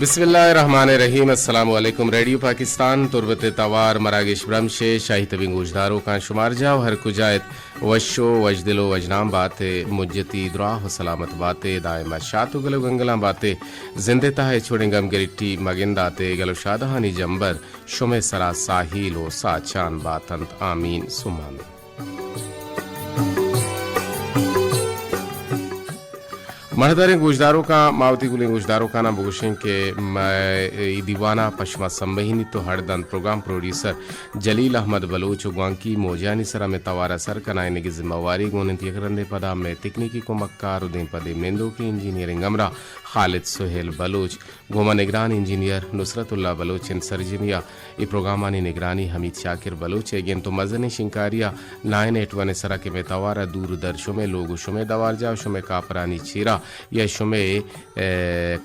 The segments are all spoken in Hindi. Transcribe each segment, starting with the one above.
बिस्मिल्लाहिर्रहमानिर्रहीम। अस्सलामु अलैकुम। रेडियो पाकिस्तान तुर्बत तवार मरागिश ब्रमशे शाही तबिंग गुजदारों का शुमार जाओ हर कुजायत वशो वजदिलो वजनाम बाते मुज्जती दुआ सलामत बाते दायमा शातु गलो गंगला बाते जिंदे ताहे छोड़ेंगम गिरिट्टी मगिंदाते गलो शादहानी जंबर शुमे सरा साहिलो साचान बातंत आमीन सुमामी। मरदर गुजदारों का मावती गुले गुजदारों का नाम बुगुशें के दीवाना पश्मा संबहिनी तो हरदन प्रोग्राम प्रोड्यूसर जलील अहमद बलोच गुआंकी मोजानी सरा में तवारा सर कनायने की जिम्मेवारी गोनती यकरंदे पदा में तकनीकी को मक्कार उदय पदे मेंदो की इंजीनियरिंग अमरा खालिद सुहेल बलोच गोमा निगरान इंजीनियर नुसरतुल्ला बलोच इन सरजिमिया ई प्रोग्रामानी निगरानी हमीद शाकिर बलोच एगेन तो मजने शिंकारिया 981 सरा के में तवारा दूर दर शुमे लोगो शुमे दवार जाओ शुमे कापरानी चीरा या शुमे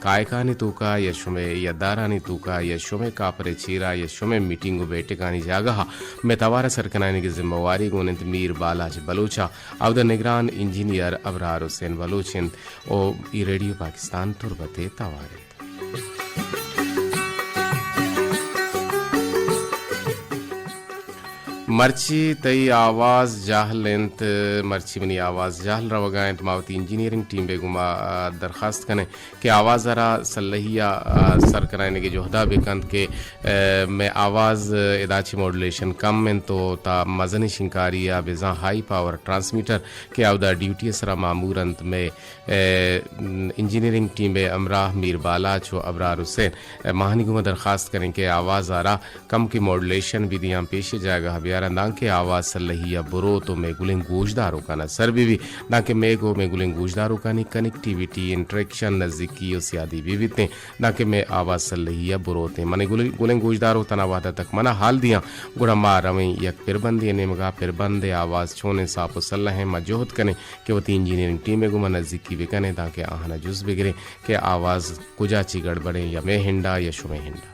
कायकानी तूका या शुमे यदारानी तूका या शुमे कापरे चीरा या शुमे मीटिंगो बैठकानी जागा में तवारा सरकनाने की जिम्मेवारी गोनंत मीर बालाज बलोचा अवद निगरान इंजीनियर अबरार हुसैन बलोचिन ओ ई रेडियो पाकिस्तान तुर्बते तवारे मर्ची तई आवाज जाहलेंत मर्ची बनी आवाज जाहल रवगाएंत मावती इंजीनियरिंग टीम बेगुमा दरखास्त कने कि आवाज जरा सल्लहिया सर कराने के जोहदा बेकंत के में आवाज इदाची मॉड्यूलेशन कम में तो ता मजनी शिंकारिया बेजा हाई पावर ट्रांसमीटर के आवदा ड्यूटी सरा मामूरंत में इंजीनियरिंग टीम बे अमराह मीर बाला छो अबरार हुसैन महानी गुमा दरखास्त करें कि आवाज आरा कम की मॉड्यूलेशन भी दियां पेश जाएगा दांके आवाज सल्लहिया बुरो तो मैं गुलें गोशदारों का ना सर भी दांके मेगो में गुलें गोशदारों का नहीं कनेक्टिविटी इंटरेक्शन नजदीकी और सियादी विविधते दांके में आवाज सल्लहिया बुरो थे मने गुलें गोशदारों तनावादा तक मना हाल दिया गुड़ा मार रवें यक पिरबंदी ने मगा पिरबंदे आवाज छोने साप सल्लह मजोहत कने कि वती इंजीनियरिंग टीम में गुमा नजदीकी बिकने दांके आहना जुज बिगरे के आवाज कुजाची गड़बड़े या मैं हिंडा या शुमे हिंडा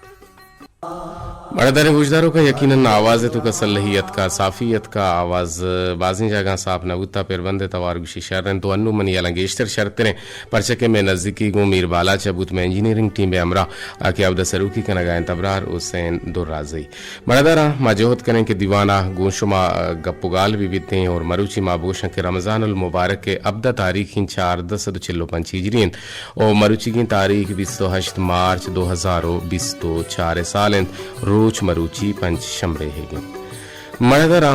बड़े गुजदारों का यकीनन आवाज़ तो का सल्लहियत का साफियत का आवाज़ बाजी जगह साफ नबूता पिरबंदे तवार गुशी शर्रन तो अन्नु मनी अलंगेश्तर शर्तने परचके में नज़दीकी गो मीर बाला चबूत में इंजीनियरिंग टीम में अमरा आके अवदा सरूकी का नगायन तबरार हुसैन दो राजी बड़ादारा माजोहत करें कि दीवाना गोशुमा गप्पुगाल विविधते और मरुची माबोशा के रमज़ानुल मुबारक के अब्दा तारीख 4 हिजरीन और मरुची की तारीख 28 मार्च 2024 साल रोज मरूची पंच शंबे है मरदरा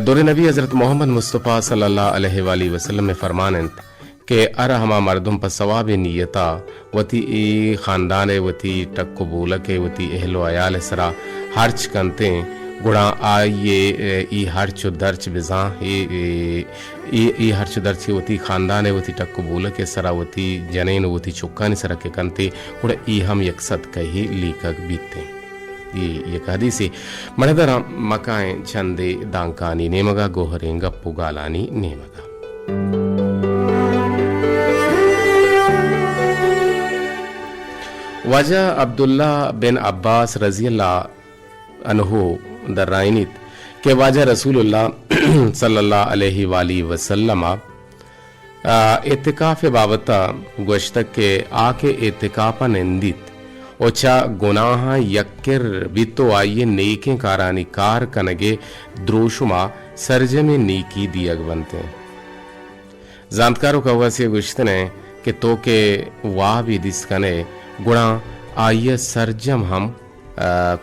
दौरे नबी हजरत मोहम्मद मुस्तफ़ा सल्लल्लाहु अलैहि वसल्लम में फरमानंत के अर हमा मर्दुम पर सवाब नियता वती ख़ानदान वती टक्को बोल के वती अहलो अयाल सरा हर्च कंते गुड़ा आइए ई हर्च दर्च बिजा ई हर्च दर्च वती ख़ानदान वती टक्को बोल के सरावती जनेन वती चुक्कानी सरा के कंते गुड़ा ई हम यकसत कही लीकक बीतते ये कदी से मणदरा मकाएं चंदे दांकानी नेमगा गोहरेंगा पुगालानी नेमगा वजह अब्दुल्ला बिन अब्बास रजी अल्लाह अन्हु दर्राइनित के वाजा रसूलुल्लाह सल्लल्लाहु अलैहि वसल्लम इत्तिकाफ बाबता गोश्तक के आके इत्तिकापा निंदित ओचा गुनाह यक्कर बितो आइए नेके कारानी कार कनगे द्रोशुमा सरजे में नीकी दियग बनते जानकारों का वैसे गुश्तने कि तो के वाह भी दिसकने गुणा आइए सरजम हम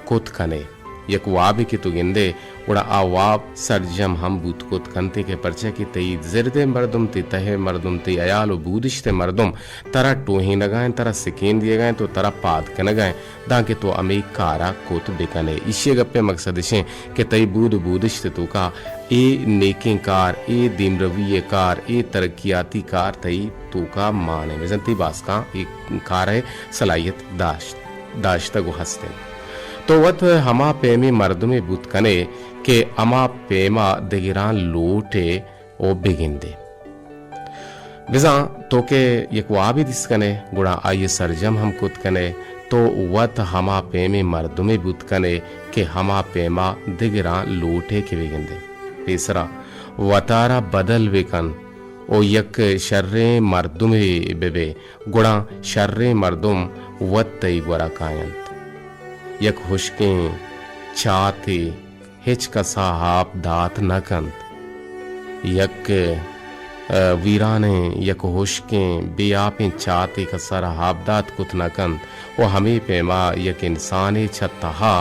कुत कने यक वाबे के तो गिंदे उड़ा आवाब सरजम हम बूत कोत कंते के परचे की तई जिरदे मर्दुम ते तहे मर्दुम ते अयाल व बूदिशते मर्दुम तरा टोही नगाएं तरा सिकेन दिए गए तो तरा पाद के नगाएं दाके तो अमे कारा कोत बेकने इशे गप्पे मकसद शे के तई बूद बूदिशते तो का ए नेके कार ए दिमरविये कार ए तरक्याती कार तई तो का माने वजनती बास का एक कार है सलाहियत दाश्त गो हस्ते तो वत हमा पेमे मर्दुमे बुत कने के अमा पेमा देगिरान लोटे ओ बेगिंदे बिजा तो के यकवाबी दिस कने गुड़ा आइए सरजम हम कुत कने तो वत हमा पेमे मर्दुमे बुत कने के हमा पेमा देगिरान लोटे के बेगिंदे तीसरा वतारा बदल वेकन ओ यक शर्रे मर्दुम बेबे गुड़ा शर्रे मर्दुम वत्तई गुरा कायंत यक हुश्कें चाते हिच कसा हाप दात नकंत यक वीराने यक हुश्कें बेआपें चाते कसर हाबदात कुत नकंत ओ हमें पेमा यक इंसाने छत्तहा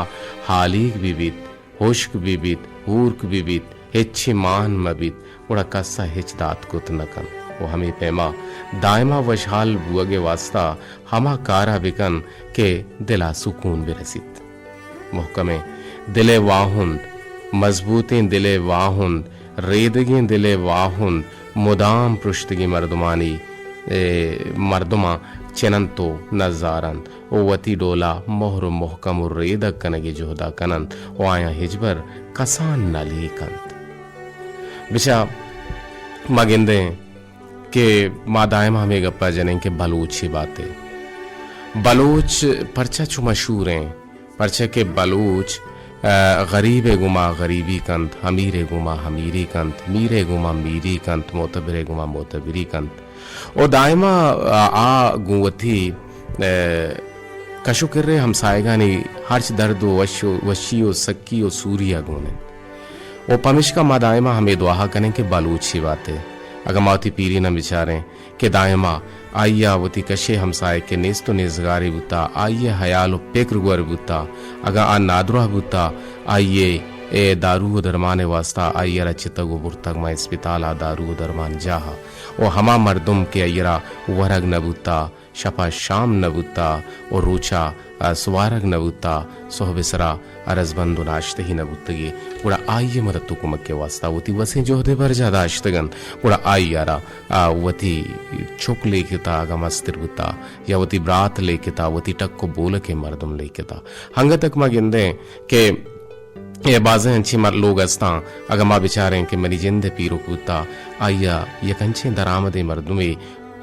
हालीक बिबित हुश्क बिबित हूर्क बिबित हिच्छि मान मबित उड़ा कस्सा हिच दात कुत नकन वो हमें पेमा दायमा वशहाल बुअगे वास्ता हमा कारा बिकन के दिला सुकून बिरसित मुहकमे दिले वाहुंद मजबूतें दिले वाहुंद रेदगें दिले वाहुंद मुदाम पृष्ठगी मर्दमानी मर्दमा चनंतो नजारन ओ वती डोला मोहर मुहकम रेदक कनगे जोहदा कनंत ओ आया हिजबर कसान नली कंत बिचा मगिंदे के मादायम हमें गप्पा जने के बलूच ही बातें बलूच परचा चु मशहूर हैं परचा के बलूच गरीब गुमा गरीबी कंत हमीरे गुमा हमीरी कंत मीरे गुमा मीरी कंत मोतबरे गुमा मोतबरी कंत और दायमा आ गुवती कशु कर रहे हमसाएगा नहीं हर्ष दर्द वशियो सक्की सूरिया गुने वो पमिश्का मा दायमा हमें दुआ करें के बलूची बातें अगर माती पीरी न बिचारें के दायमा आइया वती कशे हमसाए के नेस तो नेजगारी बुता आइये हयालो पेकर गुर बुता अगर आ नादरा बुता आइये ए दारू दरमाने वास्ता आइयरा चितगो बुर्तग मा अस्पताल दारू दरमान जाहा ओ हमा मर्दुम के अयरा वरग नबुता शपा शाम नबुता और रोचा सुवारग नबुता सोहबिसरा अरजबंदु नाश्ते ही नबुतगी गुड़ा आइये मरतु कुमक्के वास्ता वती वसे जोहदे भर ज्यादा आश्तगन गुड़ा आइयारा वती चुक लेकिता अगमस्तिर बुता या वती ब्रात लेकिता वती टक को बोल के मर्दुम लेकिता हंग तक मा गिंदे के ये बाजें अच्छी मर लोग अस्ता अगर माँ बिचारें कि मरी जिंदे पीरो कुत्ता आइया ये कंचे दरामदे मर्दुमे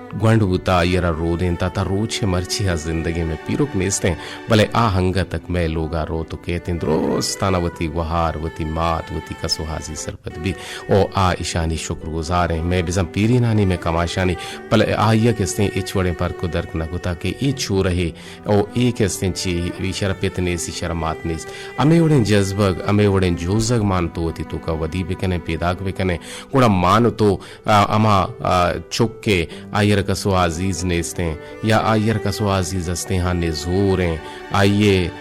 ग्वंड बुता आइयरा रो दें ता रोचे मर्ची हा जिंदगी में पीरुक नेस्ते भले आ हंगा तक मैं लोगा रो तो कहते द्रोस्ताना वती वहार वती मात वती कसुहाजी सरपत भी ओ आ ईशानी शुक्रगुजार हैं मैं बिजम पीरी नानी में कमाशानी भले आइया किस्ते इचवड़े पर को दर्क न गुता के ई छू रहे ओ ई किस्ते ची इशारा पेतनेस इशारा मातनेस अमे उड़े जज्बग अमे उड़े जोजग मान तो वती तो का वदी बिकने पेदाक बिकने गुड़ा मान तो अमा चुक के आइयर कसो अजीज नेस्ते या आयर कसो अजीज हस्ते हाँ नेजोरें आइये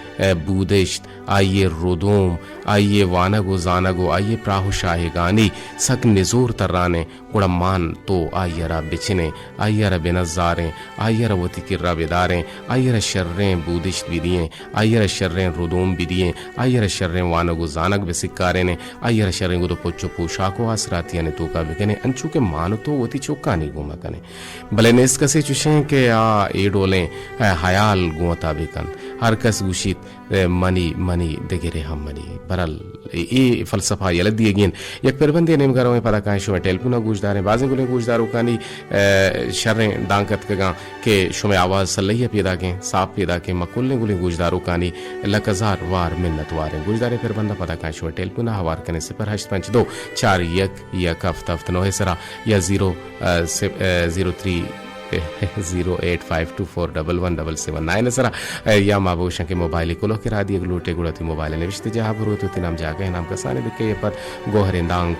बूदिश्त आइये रोदोम आइये वानगो जानगो आइये प्राहु शाहिगानी सक निजोर तर्राने गुड़ा मान तो आयरा बिचने आयरा बेनजारें आयरा वती किर्रा बेदारें आयरा शर्रें बूदिश्त भी दिए आयरा शर्रें रोदोम भी दिए आयरा शर्रें वानगो जानग बेसिकारे ने आयरा शर्रें गुदो पोचो पोशाको आसरातिया ने तो का बिकने अंचू के मान तो वती चौका नहीं गुमा कने भले नेस कसे चुशें के आ ए डोलें हयाल गुता बिकन हर कस गुशीत मनी मनी देगे हम मनी बरल ए फलसफा यलद दिए गेन यक परबंदे नेम करो में पता काहे शो टेलपुना गुजदारे बाजे गुले गुजदारो कानी शर्रें दांकत कगा के शो में आवाज सल्लैया पैदा के साफ पैदा के मकुल ने गुले गुजदारो कानी लकजार वार मिन्नत वारे गुजदारे परबंदा पता काहे शो टेलपुना हवार कने से पर 852 4 यक हफ्ता नो है सरा या 03 085241177 सरा या माबूशा के मोबाइल को लोग करा दिए ग्लूटे गुड़ती मोबाइल ने विश्ते जहाँ पर होती थी नाम जाके नाम कसाने बिके पर गोहर इंदांक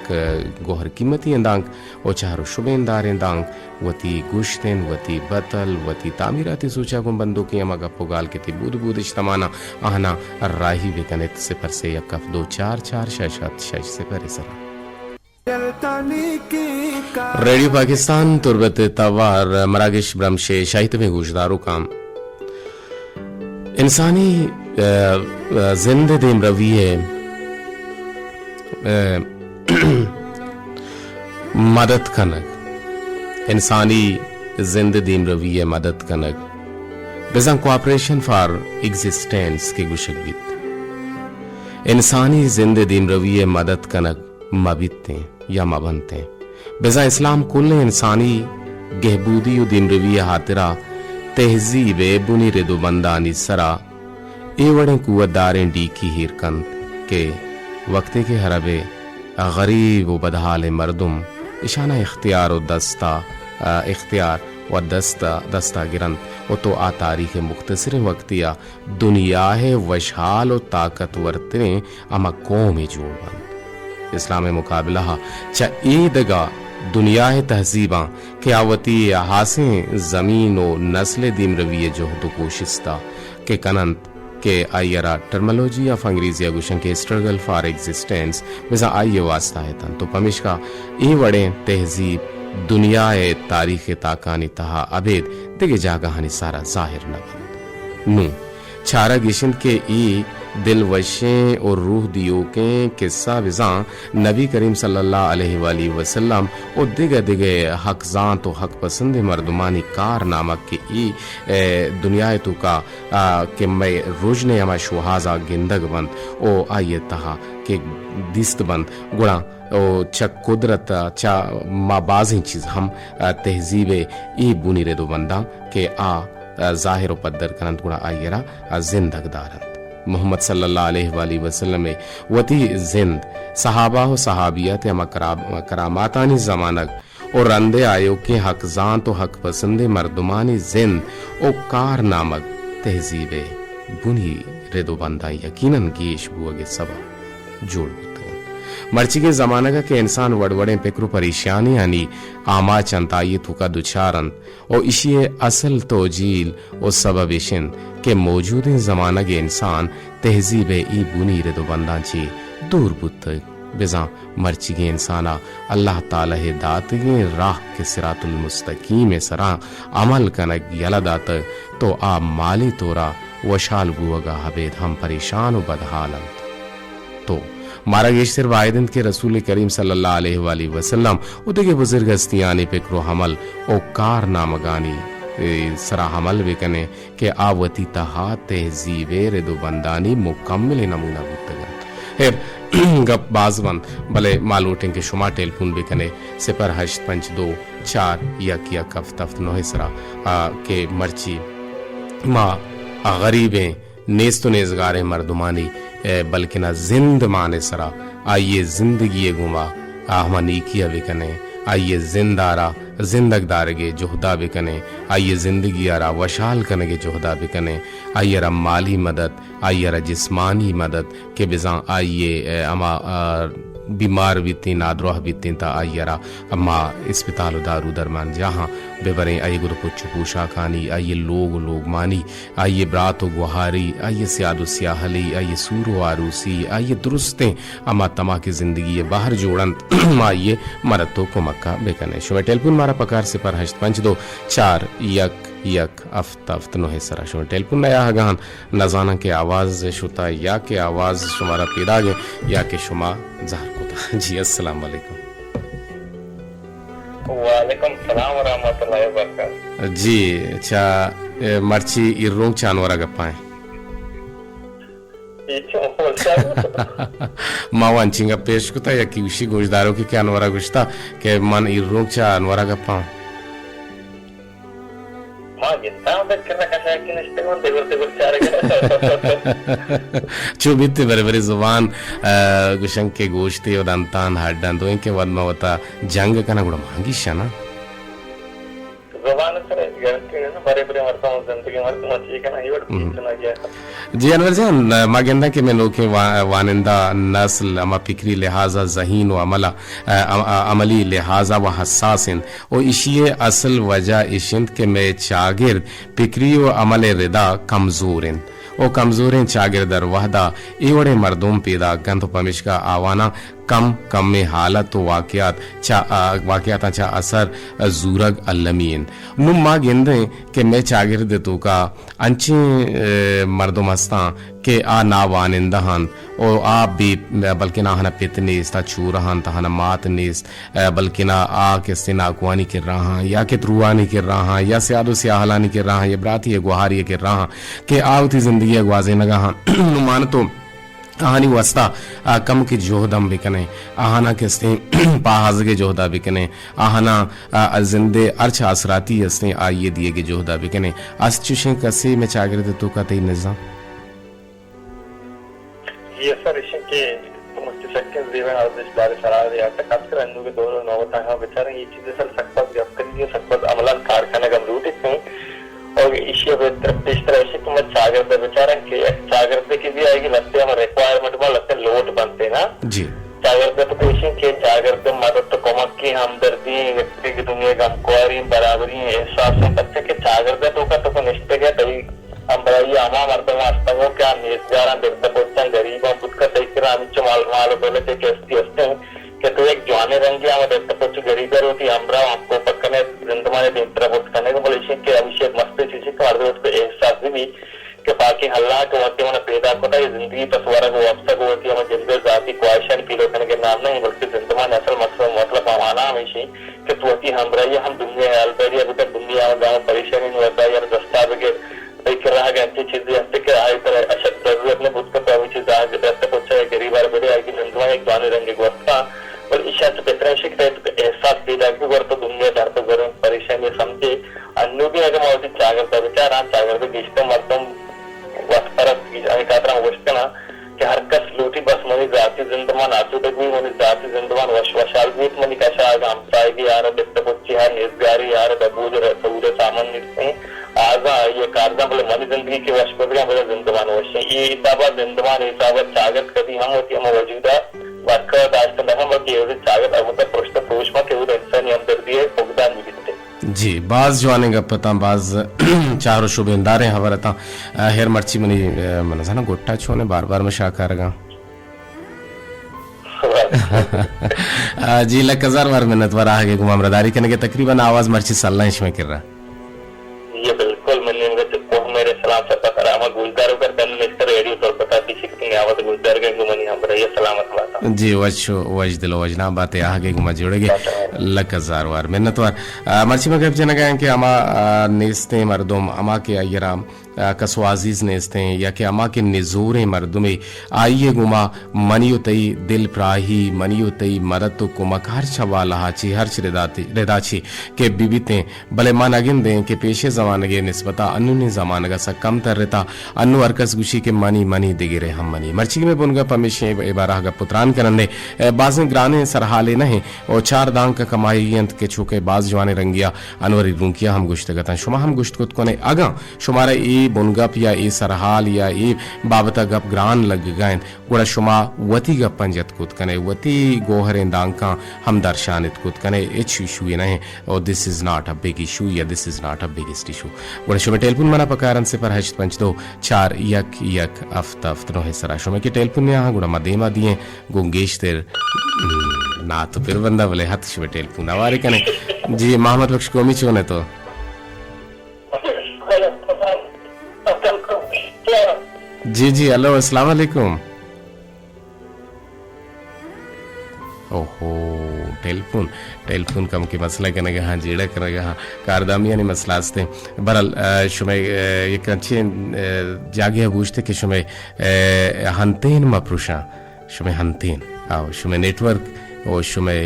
गोहर कीमती इंदांक ओ चारो शुभेंदार इंदांक वती गुश्तेन वती बतल वती तामीराती सूचा गुम बंदूकी अमा गप्पो गाल के ती बूद बूद इज्तमाना आहना राही बिकने से पर से यकफ 244 से पर सरा रेडियो पाकिस्तान तुरबत तवार मरागिश ब्रह्मशे शाहिद में गुजदारों काम इंसानी जिंदे देम रविये मदद कनक इंसानी जिंदे देम रविये मदद कनक बेजा कोऑपरेशन फॉर एग्जिस्टेंस के गुशकबित इंसानी जिंदे देम रविये मदद कनक मबिते या मबनते बेजा इस्लाम कुल इंसानी गहबूदी दिन रविया हातिरा तहजीब बुनी रेदो बंदानी सरा ए वड़े कुवतदारें डी की हीरकंत के वक्ते के हरबे गरीब व बदहाल मर्दुम इशाना इख्तियार व इख्तियार व दस्ता गिरन वो तो आ तारीख मुख्तसर वक्तिया दुनिया है वशाल व ताकतवर तने अमा कौम जोड़बंद इस्लाम मुकाबला चा ईदगा दुनिया है तहजीबा के आवती हासें ज़मीन व नस्ल दीम रविय जोहद कोशिस्ता के कनंत के आयरा टर्मोलॉजी ऑफ अंग्रेजी अगुशन के स्ट्रगल फॉर एग्जिस्टेंस मिसा आइए वास्ता है तन तो पमिश्का ई वड़े तहजीब दुनिया ए तारीख ताकानी तहा अबेद दिगे जागहानी सारा जाहिर न बंद नू छारा गिशिंद के ई दिल वशें और रूह दियो के किस्सा विजा नबी करीम सल्लल्लाहु अलैहि वसल्लम और दिगे दिगे हक जान तो हक पसंद मर्दमानी कार नामक के ई दुनिया तो का के मैं रोजने अमा शुहाजा गिंदग बंद ओ आइए तहा के दिस्त बंद गुणा ओ च कुदरत चा माबाजी चीज हम तहजीबे ई बुनी रे दो बंदा के आ जाहिर पद्दर कनंत गुणा आयरा जिंदगदारन मोहम्मद सल्लल्लाहु अलैहि वसल्लम में वती जिंद सहाबा व सहाबियत या करामातानी जमानक और रंदे आयो के हक जान तो हक पसंदे मर्दुमानी जिंद ओ कार नामक तहजीबे बुनी रे दो बंदा यकीनन गेश बुअगे सबा जोड़ मर्ची के जमाना का के इंसान वड़वड़े पिक्र परेशानी यानी आमा चंताई थुका दुचारन और इशिये असल तोजील और सबब इशिन के मौजूद जमाना के इंसान तहजीब ई बुनी रे दो बंदा ची दूर बुत बिजा मर्ची के इंसाना अल्लाह ताला है दात के राह के सिरातुल मुस्तकीम सरा अमल कनक यला दात तो आ माली तोरा वशाल बुअगा हबेद हम परेशान व बदहालन तो मारा गेश सिर्फ आयदन के रसूल करीम सल्लल्लाहु अलैहि वसल्लम उदगे बुजुर्ग हस्तियानी पिक्रो हमल ओ कार नामगानी सरा हमल वेकने के आवती तहा तहजीबे रे दो बंदानी मुकम्मल नमूना बुतगन हेर गप बाजवन भले मालूटें के शुमा टेलीफोन बेकने सिपर 852 4 1 हफ्तफ्त 9 सरा के मर्ची माँ गरीबें नेस्तो नेजगारे मर्दुमानी बल्कि ना जिंद माने सरा आइए जिंदगी गुमा आहमनी किया बिकने आइए जिंदारा जिंदगदार के जोहदा बिकने आइए जिंदगी आरा वशाल कने के जोहदा बिकने आइए रा माली मदद आइए रा जिस्मानी मदद के बिजा आइए अमा बीमार बीती नाद्रोह बीती ता आइयरा अम्मा अस्पताल दारू दरमान जहाँ बेबरे आइए गुरु पुच्छ पूछा खानी आइए लोग मानी आइए ब्रात गुहारी आइए सियादु सियाहली आइए सूरो आरूसी आइए दुरुस्तें अम्मा तमा की जिंदगी बाहर जोड़ंत आइए मरतो को मक्का बेकने शुभ टेलीफोन मारा पकार से पर 852 4 1 अफ्त 9 सरा शुभ टेलीफोन नया हगान नजाना के आवाज शुता या के आवाज शुमारा पैदा गे या के शुमा जहर कोता जी अस्सलाम वालेकुम। वालेकुम सलाम व रहमतुल्लाहि व बरकातहू जी अच्छा मर्ची इरोंग चानवरा गप्पाएं मावन चिंगा पेश कुता या की उशी गोशदारों की क्या अनवरा गुश्ता के मन इरोंग चानवरा गप्पा चुबिते बरे जुबान गुशंग के गोश्ते और दंतान हड्डन तो इनके बाद में होता जंग का ना गुड़ा महंगी शाना जी अनवर जान मागेंदा के मैं लोग वानिंदा नस्ल अमा फिक्री लिहाजा जहीन व अमली लिहाजा व हसासिन और इशिये असल वजह इशिंद के मैं चागिर फिक्री व अमल रिदा कमजोरिन ओ कमजोरें चागिरदर वहदा एवड़े मर्दों पैदा गंध पमिश का आवाना कम में हालत तो वाकयात चा असर जूरग अल्लमीन नुमा गेंदे के मैं चागिरद तो का अंचे मर्दों मस्ता के आ ना वानिंदहन और आ भी बल्कि ना हना पितनीस ता चूरहन ता हना मातनीस बल्कि ना आ के सिना कुआनी के रहा या के त्रुआनी के रहा या सियादो सियाहलानी के रहा ये ब्राती ये गुहारी के रहा के आवती जिंदगी अगवाजे नगा नुमान तो आहानी वस्ता कम के जोहदम बिकने आहाना के स्ते पाहाज के जोहदा बिकने आहाना जिंदे अर्च असराती अस्ते आइए दिए के जोहदा बिकने अस्चुशे कसे में चागिरद तो का तई निजाम ये सर इशे के मुझे शक्य जीवन आदेश दार सरार या खासकर अन्नू के दोनों नौबता है बेचारे ये चीजें सर सकपत गप करिए सकपत अमलन कारखाने का रूट इतने और इसी तरफ इस तरह से तुम जागृत बेचारा के जागृत की भी आएगी लगते हम रिक्वायरमेंट में लगते लोट बनते ना जी जागृत पेशेंट के जागृत मदद तो कमक की हमदर्दी व्यक्ति की दुनिया गमख्वारी बराबरी एहसास से बच्चे के जागृत होगा तो निष्ठे गया तभी हम बराई आमा मरते वास्तवों क्या नेसगारा देखते बोलते गरीबों बुद्ध का देखकर हम चमाल माल बोले थे कैसी हंसते हैं कि तो एक जवाने रंग की हमें देखते कुछ गरीबर होती हमरा हमको पकने जिंदमाने देखते बुद्ध करने को बोले के अभिषेक मस्ते चीजें का अर्थ उसको एहसास भी कि बाकी हल्ला के होती है पैदा होता है जिंदगी तस्वारा को अवसर होती है हमें जिंदगी जाती ख्वाहिशान पीलो करने के नाम नहीं बल्कि जिंदमान असल मतलब हमारा हमेशा कि तो होती हम रही हम दुनिया है अलबेरिया अभी तक दुनिया गाँव परेशानी नहीं होता यार दस्तावेज के देखकर रहा गया अच्छी चीजें हंसते के आई तरह अशद जरूरत ने बुद्ध का प्रवी चीज आज दस्ते पहुंचा है गरीब वाले बड़े आएगी जिंदमान एक जाने रंगे गुस्सा और इच्छा से बेहतर एहसास पैदा की तो दुनिया डर तो जरूर परेशानी समझे अन्य भी अगर मौजूद जागृत विचार आप जागृत गिश्ते मर्दम कि हर कस लूटी बस मनी जाती जिंदमान आजू तक भी मनी जाती जिंदमान वशवशाल भी मनी कशा हमसाएगी यार देखते बच्ची है निजगारी यार दबूज पूरे सामान निकलते आजा ये कारदा बोले मनी जिंदगी के वश पर बोले जिंदमान वश ये हिसाबा जिंदमान हिसाबा जागत कभी हम होती हम वजूदा वाक्य दाश्त हम कि ये जागत अब तक पृष्ठ पुरुष में केवल इंसानी हमदर्दी है भुगतान मिलते जी बाज जवाने गप्पता बाज चार शुभेंदार हैं हवरता हेर मर्ची मनी मनसा ना गोट्टा छोने बार बार में शाकार गा जी लक हजार बार मिन्नत वर आगे गुमामरदारी करने के तकरीबन आवाज मर्ची सल्ला इसमें कर रहा ये बिल्कुल मैंने को मेरे सलाम से पकड़ा हम गुलजार कर तन मिस्टर रेडियो तो पता थी शिकती आवाज गुलजार के गुमनी हम रही सलामत बात जी वज दिलो वजना बातें आगे गुमा जोड़ेगे लक हजार बार मिन्नत वर मर्ची में गप जना गए कि अमा नेस्ते मर्दुम अमा के अयराम कसवाजीज नेस्ते या कि अमा के निजूर मर्दुमे आइए गुमा मनियुतई दिल प्राही मनियुतई मरत कुमक हर छवा लहाची हर रेदाची के बीबीते भले मन अगिन दें कि पेशे जमाने के निस्बता अन्नु ने जमाने का सा कम तर रहता अन्नु अरकस गुशी के मनी मनी दिगिरे हम मनी मर्ची में बुनगा पमेशे इबारा का पुत्रान करने बाज़ ग्राने सरहाले नहीं और चार दांग का कमाई यंत के छुके बाज जवाने रंगिया अनवरी रुंकिया हम गुश्त गता शुमा हम गुश्त कुत कोने अगा शुमारा ई बुनगप या ई सरहाल या ई बाबता गप ग्रान लग गए गुड़ा शुमा वती गप पंजत कुत कने वती गोहरे दांका हम दर्शानित कुत कने इच इशू नहीं और this is not a big issue या this is not a biggest issue गुड़ा शुमे टेलीफोन मना पकारन से पर हश्त पंच दो चार यक यक अफ्त नो है सरा शुमे के टेलीफोन यहाँ गुड़ा मदेमा दिए गुंगेश तेर ना तो फिर बंदा बोले हथ शुमे टेलीफोन आवारे कने जी मोहम्मद बख्श कोमी चोने तो जी जी हेलो अस्सलाम वालेकुम ओहो टेलीफोन कम के मसला करने का हाँ जेड़ा करने का हाँ कारदामिया ने मसला आस्ते बरल शुमे एक अच्छे जागे पूछते कि शुमे हंतेन मप्रुशा शुमे हंतेन आओ शुमे नेटवर्क और शुमे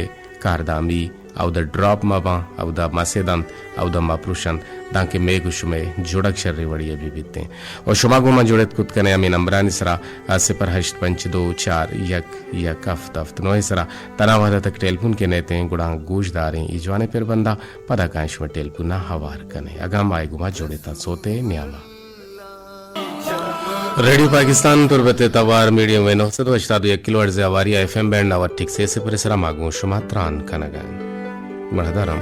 कारदामी au da drop maba au da masedan au da maprushan danke megu shume jodak sharri wadiye भी बीतते और शुमा गुमा जोड़त कुत कने अमी नंबरान इसरा सिपर हश्त पंच दो चार यक यक अफ्त नो इसरा तनावादा तक टेलीफोन के नेते हैं गुड़ा गोशदार हैं इजवाने पर बंदा पदा कांश में टेलीफोन ना हवार कने अगम आए गुमा जोड़ता सोते न्यामा रेडियो पाकिस्तान तुरबते तवार मीडियम वे 982 किलोहर्ट्ज आवारिया एफएम बैंड आवर ठीक से परिसरा मागो शुमा त्रान कनगा मढ़दारम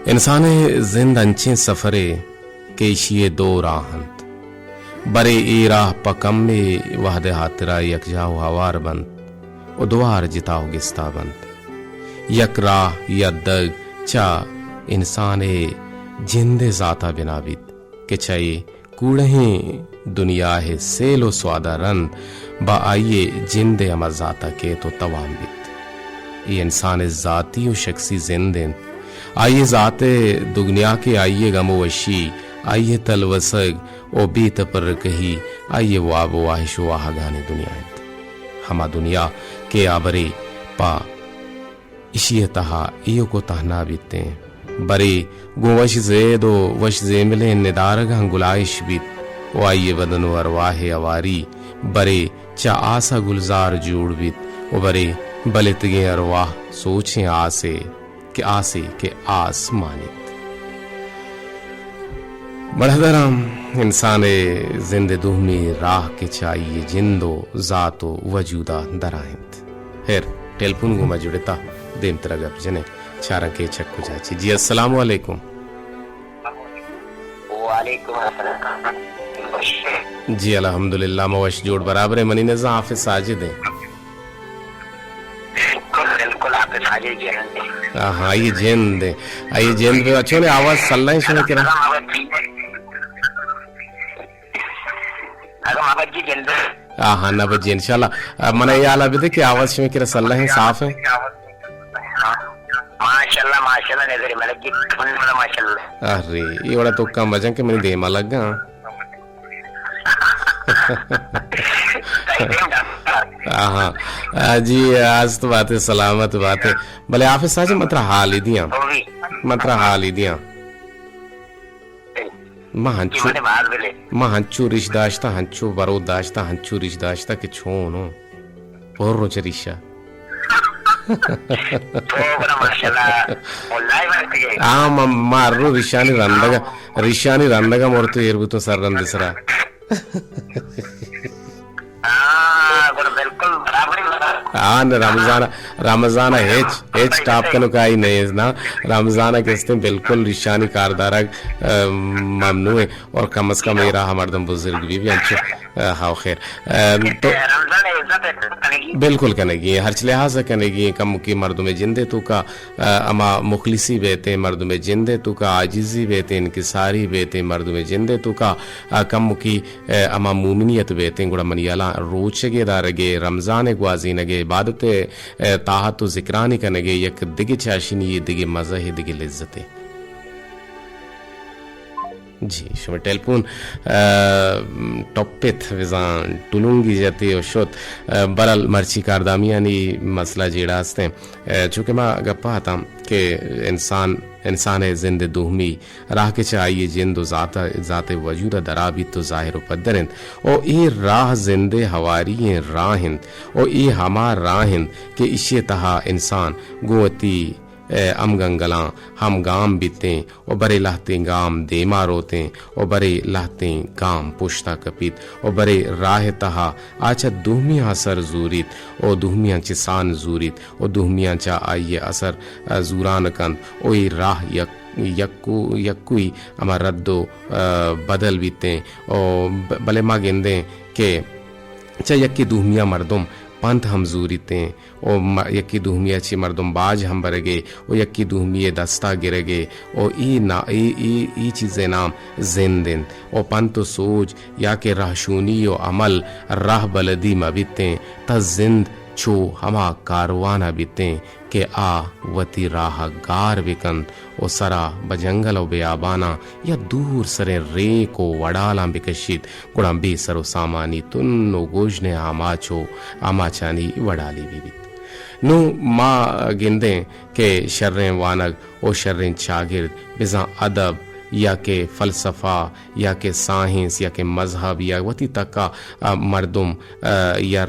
इंसान जिंद अंचे सफरे केशिए दो राहंत बरे ए राह पकम में वहदे हातरा यक जाओ हवार बंद उद्वार जिताओ गिस्ता बंद यक राह यदग चा इंसान जिंदे जाता बिनाबित के चाहिए कूड़े दुनिया है सेलो स्वादा रन बा आइए जिंदे अमर जाता के तो तवाम बित ये इंसान जाती और शख्सी जिंदन आइए जाते दुनिया के आइए गमो वशी आइए तलवसग ओ बीत पर कही आइए वाब वाहिश वाह गाने दुनिया हमा दुनिया के आबरे पा इशिय तहा इयो को तहना बीते बरे गोवश जेदो वश जेमिले निदार गुलाइश बीत ओ आइए बदन अरवाह अवारी बरे चा आसा गुलजार जोड़ बीत उबरे बलितगे अरवाह सोचें आसे के आसमानित बढ़दराम इंसान जिंद दुहमी राह के चाहिए जिंदो जातो वजूदा दराहिंद हेर टेलीफोन गुमा जुड़ता देम तरह गप जने चारा के छक्कू चाची जी अस्सलाम वालेकुम। वालेकुम अस्सलाम जी अल्हम्दुलिल्लाह मवश जोड़ बराबर है मनी नज़ा हाफिज साजिद है। बिल्कुल हाफिज साजिद जी हाँ ये जेंद है ये जेंद पे अच्छो ने आवाज सल्ला ही सुने किरा अगर माबा जी जेंद हाँ ना बजे इंशाल्लाह मने ये आला बिदे कि आवाज सुने किरा सल्ला है साफ है माशाल्लाह माशाल्लाह नजर में लगी माशाल्लाह। अरे ये बड़ा तो कम वजन के मैंने देमा लगा हाँ जी आज तो बात है सलामत बात है भले हाफिज साहब मतलब हाल ही दिया मां हंचू रिश दाश्ता हंचू बरो दाश्ता हंचू रिश दाश्ता के छोनो और रोच रिशा मारो रिशानी रंदगा मोरतो एर्बुतो सर रंदिसरा रमजाना हेच टाप कनो काई नहीं ना रमजाना के बिल्कुल रिशानी कारदारा ममनू है और कम से कम मेरा हमारे बुजुर्ग भी अच्छे हाँ खैर तो बिल्कुल कनेगी हर लिहाज से कनेगी कम की मर्दों में जिंदे तो का अमा मुखलिसी बेते मर्दों में जिंदे तो का आजिजी बेते इनकिसारी बेते मर्दों में जिंदे तो का कम की अमा मुमिनियत बेते गुड़ा मनियाला रोचगे दारगे रमजान ग्वाजी नगे इबादत ताहत जिक्रानी कनेगे यक दिगे चाशिनी दिगे मजा ही दिगे लिज्जते जी शुभ टेलीफोन टॉपित विजान टुलूंगी जाती और शोत बरल मर्ची कारदामियानी मसला जेड़ा हस्ते चूँकि मैं गप्पा था कि इंसान जिंद दुहमी राह के चाहिए जिंदो जाते वजूद दराबी तो ज़ाहिर पदरिंद और ये राह जिंदे हवारी राहिंद और ये हमार राहिंद के इशे तहा इंसान गोती अम गंगला हम गाम बीते और बरे लहते गाम देमा रोते और बरे लहते गाम पुश्ता कपीत और बरे राह तहा आचा दुहमिया असर जूरित और दुहमिया चिसान जूरित और दुहमिया चा आइए असर जूरान कंद ओ राह यक्कुई अमर रद्दो बदल बीते और भले माँ गेंदे के चा यक्की दुहमिया मर्दुम पंथ हम जूरीते ओ यक्की दुहमिया ची मर्दुम बाज हम बरगे ओ यक्की दुहमिये दस्ता गिरगे ओ ई चीज़े नाम जिंदिन ओ पंथ सोच या के राहशूनी ओ अमल राह बलदी मबिते त जिंद छो हमा कारवाना बीते के आ वती राह गार बिकंद ओ सरा बजंगल ओ बेआबाना या दूर सरे रे को वडाला बिकशित गुड़ा बे सरो सामानी तुन्नो गोजने आमाचानी वडाली बीबित नु माँ गिंदे के शर्रें वानग ओ शर्रें शागिर्द बिजा अदब या के फ़लसफ़ा या के साइंस या के मज़हब या वती तक का मर्दुम या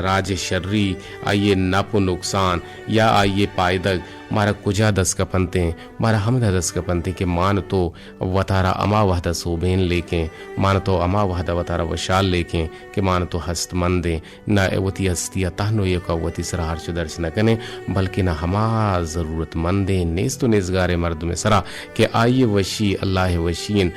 राज शर्री आइए नप नुकसान या आइए पायदग मारा कुजा दस कपनते मारा हमदा दस कपनते के मान तो वतारा अमा वहदा सोबेन लेके मान तो अमा वहदा वतारा वशाल लेके के मान तो हस्त मंदे न वती हस्तिया तहनो ये का वती सरा हर्ष दर्श न कने बल्कि न हमा ज़रूरत मंदे नेस तो नेसगारे मर्द में सरा के आइए वशी अल्लाह वशीन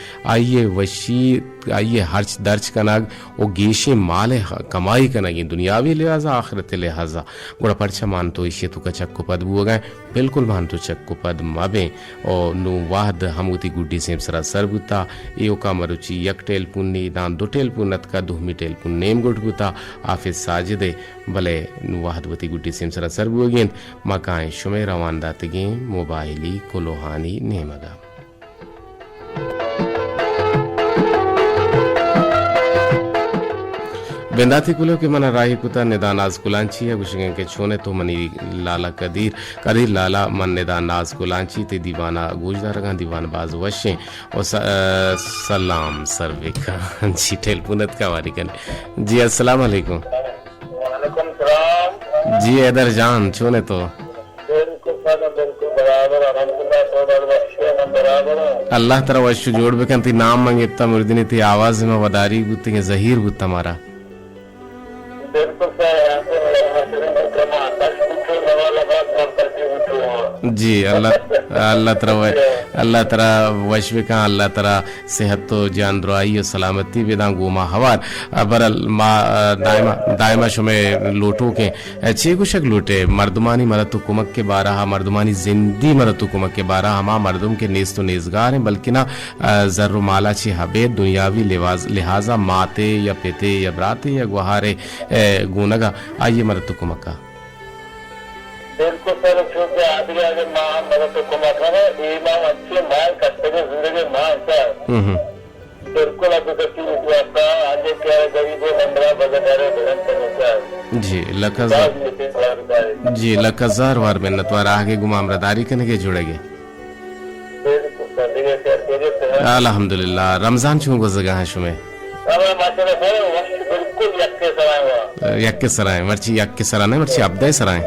आइए हर्च दर्ज कनाग ओ गेशे माले कमाई कनागी दुनियावी लिहाजा आखिरत लिहाजा गुड़ा परछा मान तो इशे तो कचक्को पद बुआ गए बिल्कुल मान तो चक्को पद माबे और नु वाहद हमूती गुड्डी सेम सरा सरबुता एओ का मरुची यक टेल पुन्नी दान दो टेल पुन्नत का दुहमी टेल पुन नेम गुडबुता हाफिज साजिदे भले नु वाहद वती गुड्डी सेम सरा सरबुगेन मकाए शुमे रवान दातगे मोबाइली कोलोहानी नेमगा बेंदाती कुलो के मना राही कुता निदान नाज कुलांची है गुशगे के छोने तो मनी लाला कदीर लाला मन निदान नाज कुलांची ते दीवाना गुजदार का दीवान बाज वशे और सलाम सर्वे का जी टेल पुनत का वारी कन जी अस्सलाम वालेकुम जी हैदर जान चोने तो बिल्कुल सर बिल्कुल बराबर अल्हम्दुलिल्लाह तो बख्शे हम बराबर हैं अल्लाह तरा वशु जोड़ बेकंती नाम मंगेता मुर्दिनी थी आवाज में वदारी बुत्ती जहीर बुत्ता मारा बिल्कुल सर यहाँ पे मेरा क्रम आता है कुछ लगा लगा करके उठो जी अल्लाह तरा वशविका अल्लाह तरा सेहत तो जान दुआई और सलामती बेदा गुमा हवार बरल मा दायमा शुमे लोटो के छे कुशक लोटे मर्दमानी मरतु कुमक के बारह मर्दमानी जिंदी मरतु कुमक के बारह हमा मर्दुम के नेस्त नेजगार हैं बल्कि ना जर्र माला छे हबे दुनियावी लिहाजा माते या पेते या ब्राते या गुहारे गुनगा आइए मरतु कुमक का बिल्कुल सर क्योंकि आगे माँ मदद को मतलब इमाम अच्छे माल करते हुए जिंदगी माँ सर बिल्कुल अभी तक की आपका आगे क्या गरीबों नंबरा बगैर बदन जी लखजार वार मिन्नतवार आगे गुमामरदारी करने के जुड़ेगे अल्हम्दुलिल्लाह रमजान चूँ गुजगा है शुमे बिल्कुल यक्के सराय मर्ची यक्के सराय मर्ची अब्दे सराय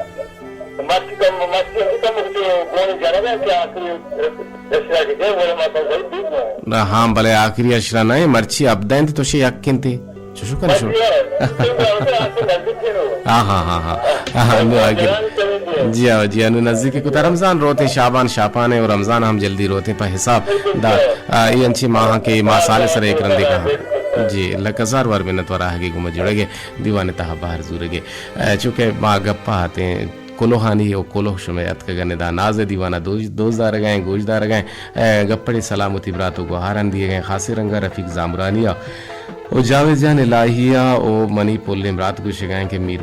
हाँ भले आखिरी अशरा नहीं मर्ची अब्दैन तो शे यक्किन थे चुशु कर शो हाँ जी अनु नजदीक को रमजान रोते शाबान है और रमजान हम जल्दी रोते पर हिसाब दा ये अंची माह के माह साले सर एक रंदे का जी लकजार वार मिन्नत वारा है गुम जुड़ेगे दीवाने तहा बाहर जुड़ेगे चूंकि माँ गप्पा आते हैं कोलोहानी और कोलोह शुमयत का गनेदा नाज दीवाना दोजदार गए गोजदार गए गप्पड़े सलामती बरातों को हारन दिए गए खासी रंगा रफीक जामरानिया ओ जावेद जान इलाहिया ओ मनी पुल इमरात को शिगाएं के मीर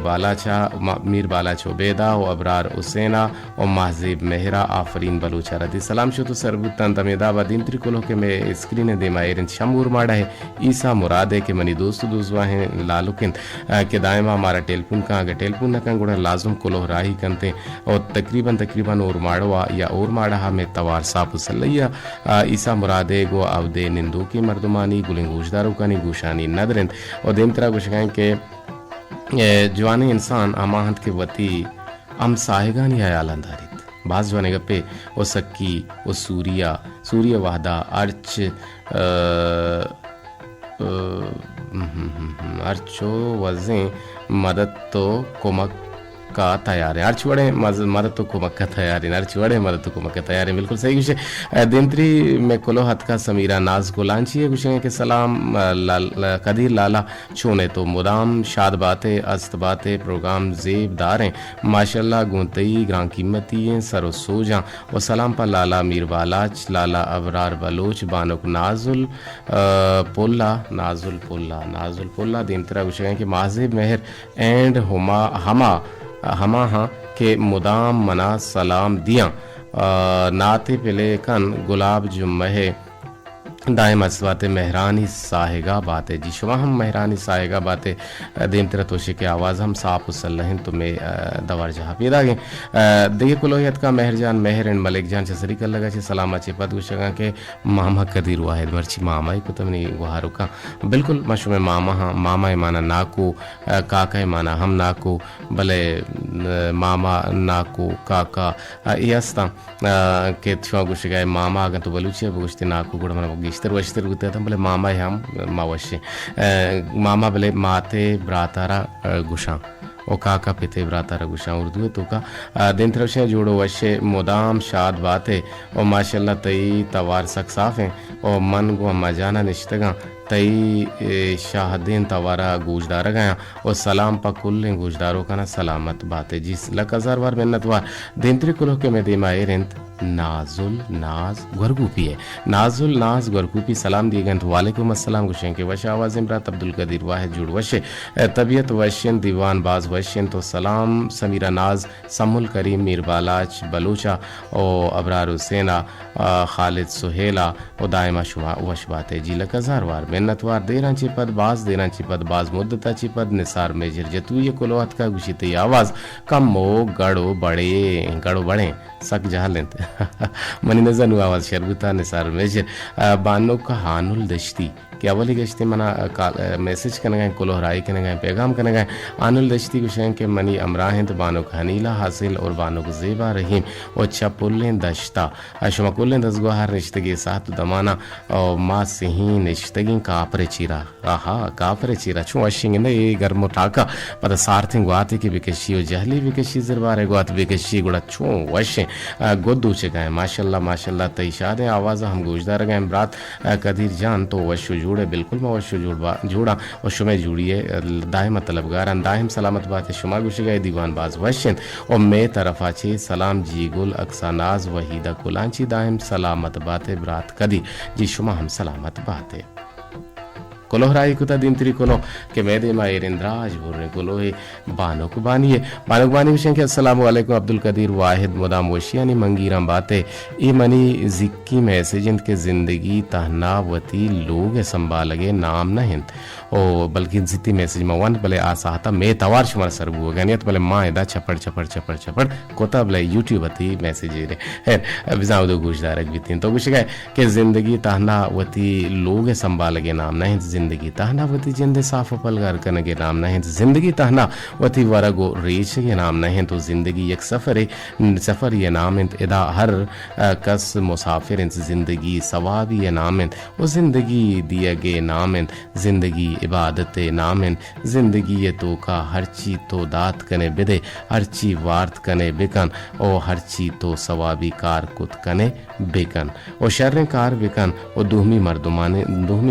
बाला चोबेदा ओ अबरार हुसैना ओ महजीब मेहरा आफरीन बलूचा रदी सलाम शुतु सरबुतन तमेदावा दिन त्रिकुलो के में स्क्रीन दे मायरन शमूर माड़ा है ईसा मुराद है के मनी दोस्त दुजवा हैं लालुकिन के दायमा हमारा टेलीफोन का आगे टेलीफोन न का गुड़ा लाजुम कुलो राही कंते और तकरीबन और माड़वा या और माड़ा में तवार साप सल्लैया ईसा मुरादे गो अवदे निंदू की मर्दमानी गुलिंगूशदारों का नी गुशानी नदरिंद और देम तरह कुछ कहें कि जवानी इंसान अमाहत के वती अम साहेगा नहीं आया आलंदारित बाज जवाने गप्पे ओ सक्की ओ सूर्य वाहदा अर्चो वजें मदद तो कोमक का तैयार है अर्चुवड़े मदद तो कुमक का तैयार है अर्चुवड़े मदद तो कुमक का तैयार है बिल्कुल सही विषय देंत्री में कुलो हत का समीरा नाज गुलांची है कुछ के सलाम कदीर लाला छोने तो मुदाम शाद बातें अस्त बातें प्रोग्राम जेबदार हैं माशाल्लाह गुंतई ग्रां कीमती हैं सरो सोजा और सलाम पर लाला मीर बालाच लाला अबरार बलोच बानुक नाजुल पोल्ला देमतरा कुछ के माजिब मेहर एंड हमा हाँ के मुदाम मना सलाम दिया नाते पिले कन गुलाब जुम्मे दायम असवाते मेहरानी साहेगा बातें जी शुमा हम मेहरानी साहेगा बातें देम तेरा तोशे के आवाज़ हम साफ उसल्लहिन तुम्हें दवार जहाँ पैदा गए देखिए कुलोहियत का मेहरजान मेहर एंड मलिक जान से सरी कर लगा छे सलामा चे पद गुशगा के मामा कदीर वाहिद मर्ची मामा ही को तुमने गुहारो का बिल्कुल मशुमे मामा हाँ मामा है माना नाको काका है माना हम नाको भले मामा नाको काका यस्ता के छुआ गुशगा मामा अगर तो बलूचे गुश्ते नाको गुड़ मना वस्तर गुते था बोले मामा हम मावश्य मामा बोले माते ब्रातारा गुशा ओ काका पिते ब्रातारा गुशा उर्दू तो का दिन तरफ जोड़ो वश्य मुदाम शाद बातें और माशाल्लाह तई तवार सकसाफ हैं और मन गो मजाना निश्तगा तई शाहदीन तवारा गूजदार गया और सलाम पकुल गूजदारों का ना सलामत बातें जिस लकजार वार मिन्नतवार देंत्री कुलों के में दिमाए रिंत नाजुल नाज गरगूपी है नाजुल नाज गरगूपी सलाम दिए गए तो वालेकुम अस्सलाम गुशें के वश आवाज़ इमरात अब्दुल कदीर वाहिद जुड़ वशे तबीयत वशन दीवान बाज वशन तो सलाम समीरा नाज समुल करीम मीर बालाच बलूचा और अबरार हुसैना खालिद सुहेला और दायमा शुमा वश बातें जी लकजार वार मिन्नतवार देना चिपद बाज मुद्दता चिपद निसार मेजर जतू ये कुलोहत का गुशित आवाज़ कम मो गड़ो बड़े सक जहालेंत मनी नजर नु आवाज शरबता निसार मेजर बानो का हानुल दश्ती कि अवली गश्ती मना मैसेज करने गए कोलोहराई करने गए पैगाम करने गए आनुल दश्ती कुशें के मनी अमराहिंद बानो का हनीला हासिल और बानो को ज़ेबा रहीम और चपुल्लें दश्ता शुमकुल्लें दसगोहार निश्तगी साथ दमाना और माँ सिही निश्तगी कापरे चीरा आहा कापरे चीरा चूँ वशिंग ने ये गर्मो टाका पता सार्थिंग गुआती की बिकशी और जहली बिकशी ज़रबारे गुआत बिकशी गुड़ा चूँ वशें गोदू चे गए माशाल्लाह तईशादे आवाज़ हम गुजदार गए ब्रात कदीर जान तो वशु जुड़े बिल्कुल मैं वशु जुड़ा और शुमे जुड़िए दायम तलबगार दायम सलामत बात शुमा गुशी गए दीवान बाज वशिन और मे तरफा चे सलाम जी गुल अक्सानाज वहीदा कुलांची दायम सलामत बाते ब्रात कदी जी शुमा हम सलामत बाते कोलोहराई कुता दिन तरी कोलो के मैदे मायर इंद्राज बोल रहे कोलो है बानुक बानी विषय के अस्सलाम वालेकुम अब्दुल कदीर वाहिद मुदाम वशियानी मंगीराम बातें ई मनी जिक्की मैसेज के ज़िंदगी तहनावती लोग संभाल लगे नाम न हिंद ओ बल्कि जितनी मैसेज मवान भले आसाता मे तवार शुमार सरबू हो गया तो भले माँ एदा छपड़ कोता भले यूट्यूब अती मैसेज रे है बिजाउदो गुजदारक बीतीन तो कुछ गए कि ज़िंदगी तहनावती लोग संभाल लगे नाम न हिंद ज़िंदगी तहनावती जिंदे साफ पलगार करने के नाम नहीं ज़िंदगी तहनावती वरगो रेच के नाम नहीं तो ज़िंदगी एक सफ़र ये नाम इदा हर कस मुसाफिर ज़िंदगी सवाब ये नाम वो ज़िंदगी दिए गे नाम ज़िंदगी इबादत नाम ज़िंदगी ये तो का हर ची तो दात कने बिदे हर ची वार्त कने बिकन और हर ची तो सवाबी कार कुत कने बिकन और शर्रें कार बिकन और दूहमी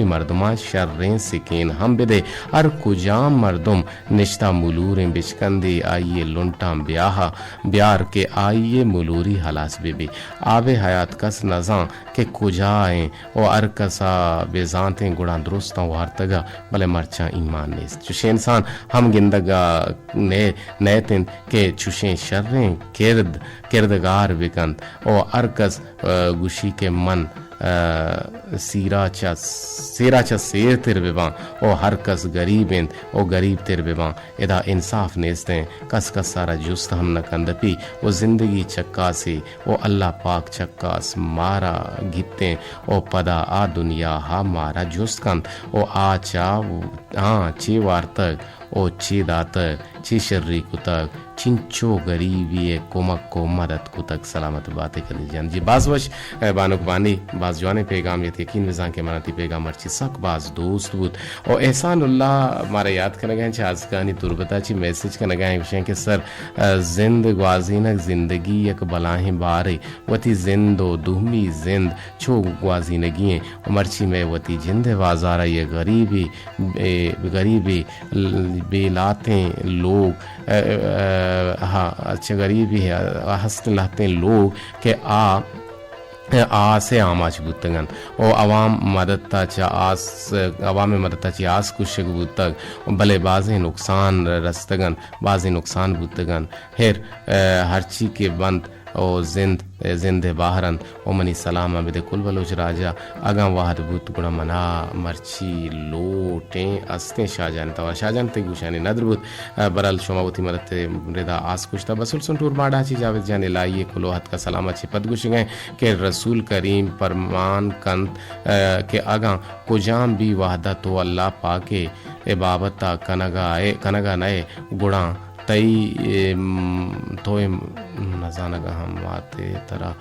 मर्दुमा शर्रें सिकीन हम बिदे हर कुजाम मर्दुम निश्ता मुलूरें बिचकंदे आइए लुंटाम ब्यार के आइए मुलूरी हलास बेबी आबे हयात कस नज़ां के कुजाएं और अरकसा बेजांतें गुड़ा दुरुस्ता वार्तगा भले मरचा ईमान नेस चुशे इंसान हम गिंदगा नए तिन के चुशे शर्रें किरदगार बिकंद और अरकस गुशी के मन सेरा चा सेर तिर बिबां और हर कस गरीब और गरीब तिर बिबां इदा इंसाफ नेस्ते कस सारा जुस्त हम न कंदपी वो ज़िंदगी चक्का से वो अल्लाह पाक चक्कास मारा गिते ओ पदा आ दुनिया हा मारा जुस्त कंद ओ आ चा हाँ ची वार्तक ओ ची दातक ची शर्री कुतक चिंचो गरीबी कोमक को मदद कुतक सलामत बातें कर जान जी बाजवश बानुक बानी बाज जवाने पैगाम यकीन विजां के मनाती पैगाम अर्ची सक बाज दोस्त बुत और एहसानुल्लाह मारे याद करने गए आज कहानी तुरबता ची मैसेज करने गए विषय के सर जिंद ग्वाजीनक जिंदगी एक बलाहें बारे वती जिंदो दुहमी जिंद छो ग्वाजीनगी मर्ची में वती जिंद वाजारा ये गरीबी बेलाते लोग हाँ अच्छा गरीबी है हंसते लहते लोग के आ से आमाच बुतगन और अवाम मददता ची आस कुछ बुतग भले बाज़े नुकसान रस्तगन बाज़े नुकसान बुतगन हेर हर ची के बंद और जिंद बाहरन ओ मनी सलाम अबिद कुल बलोच राजा अगा वाहद बुत गुणा मना मर्ची लोटे अस्ते शाहजान ते गुशाने नदरबुत बरल शोमावती मदते रेदा आस कुश्ता बसुल सुंटूर बाड़ा ची जावेद जाने लाइए कुलोहत का सलामा ची पद गुश गए के रसूल करीम परमान कंत के अगा कुजाम भी वाहदा तो अल्लाह पाके इबाबता कनगा नए गुणा तई तोय नजानगा हम बाते तरह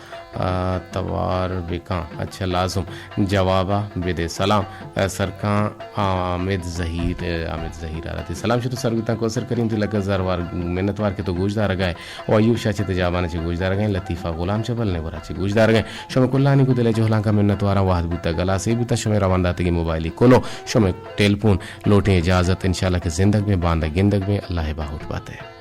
तवार बिका अच्छा लाजुम जवाबा बेदे सलाम सरका आमिद जहीर आ रहा थी सलाम शुरू सरगुता को सर करीम लगा जरवार मिन्नतवार के तो गुजदार गए और अयूब शाह चे तजाबाना चे गुजदार गए लतीफ़ा गुलाम चबल ने वरा चे गुजदार गए शमे कुल्लानी को दिले जोहला का मिन्नतवारा वाहद बुता गला से बुता शमे रवानदाते की मोबाइल कोलो शमे टेलीफोन लोटे इजाजत इंशाल्लाह के जिंदगी में बांदा गिंदग में अल्लाह बहुत बात है।